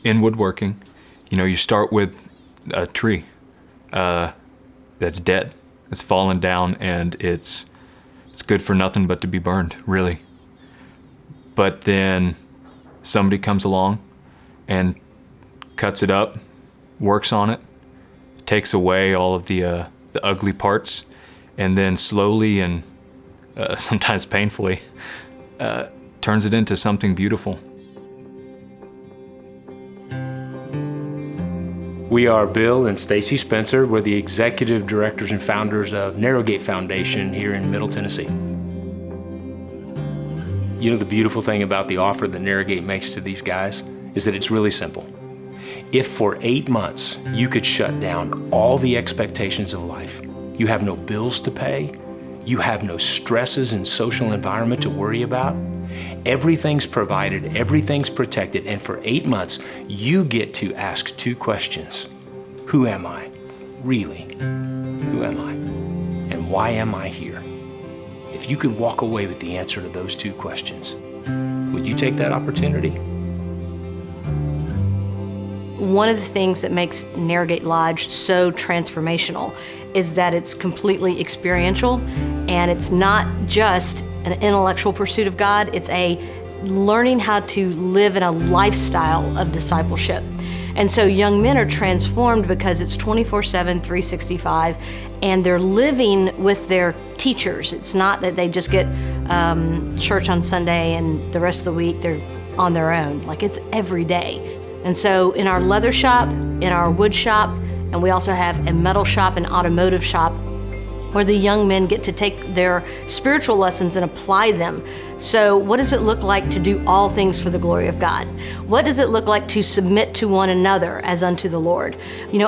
in woodworking, you start with a tree that's dead. It's fallen down, and it's good for nothing but to be burned, really. But then somebody comes along and cuts it up, works on it, takes away all of the ugly parts, and then slowly and sometimes painfully turns it into something beautiful. We are Bill and Stacy Spencer. We're the executive directors and founders of Narrowgate Foundation here in Middle Tennessee. The beautiful thing about the offer that Narrowgate makes to these guys is that it's really simple. If for 8 months you could shut down all the expectations of life, you have no bills to pay, you have no stresses and social environment to worry about, everything's provided, everything's protected, and for 8 months, you get to ask 2 questions. Who am I? Really, who am I? And why am I here? If you could walk away with the answer to those 2 questions, would you take that opportunity? One of the things that makes Narrowgate Lodge so transformational is that it's completely experiential, and it's not just an intellectual pursuit of God, it's a learning how to live in a lifestyle of discipleship. And so young men are transformed because it's 24/7, 365, and they're living with their teachers. It's not that they just get church on Sunday and the rest of the week they're on their own. Like, it's every day. And so in our leather shop, in our wood shop, and we also have a metal shop and automotive shop, where the young men get to take their spiritual lessons and apply them. So what does it look like to do all things for the glory of God? What does it look like to submit to one another as unto the Lord?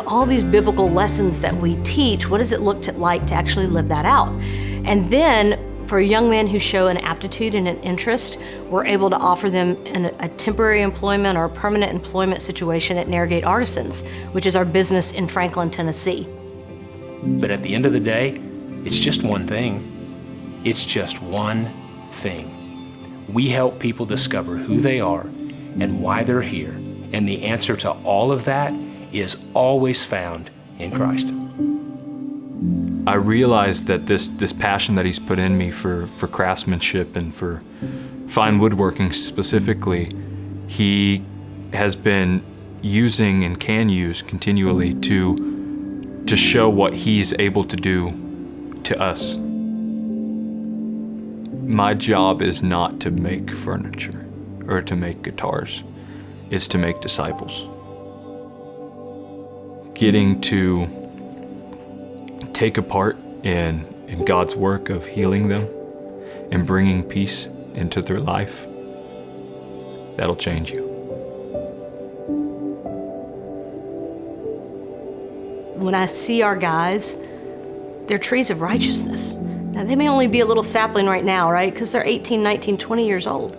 All these biblical lessons that we teach, what does it look like to actually live that out? And then for young men who show an aptitude and an interest, we're able to offer them a temporary employment or a permanent employment situation at Narrowgate Artisans, which is our business in Franklin, Tennessee. But at the end of the day, it's just one thing. It's just one thing. We help people discover who they are and why they're here. And the answer to all of that is always found in Christ. I realized that this passion that he's put in me for craftsmanship and for fine woodworking specifically, he has been using and can use continually to show what he's able to do to us. My job is not to make furniture or to make guitars. It's to make disciples. Getting to take a part in God's work of healing them and bringing peace into their life, that'll change you. When I see our guys, they're trees of righteousness. Now, they may only be a little sapling right now, right? Because they're 18, 19, 20 years old.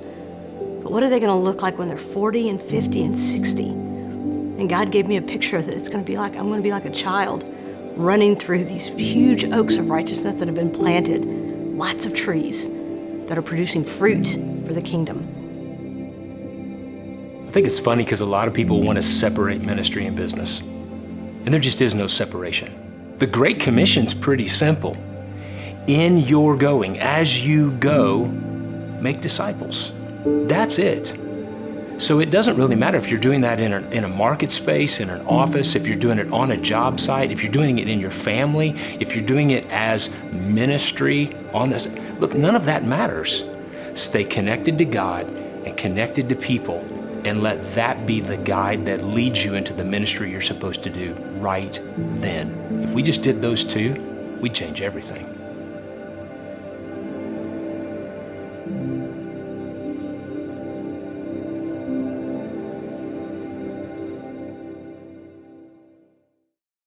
But what are they going to look like when they're 40 and 50 and 60? And God gave me a picture that I'm going to be like a child running through these huge oaks of righteousness that have been planted, lots of trees that are producing fruit for the kingdom. I think it's funny because a lot of people want to separate ministry and business, and there just is no separation. The Great Commission's pretty simple. In your going, as you go, make disciples. That's it. So it doesn't really matter if you're doing that in a market space, in an office, if you're doing it on a job site, if you're doing it in your family, if you're doing it as ministry on this. Look, none of that matters. Stay connected to God and connected to people, and let that be the guide that leads you into the ministry you're supposed to do right then. If we just did those 2, we'd change everything.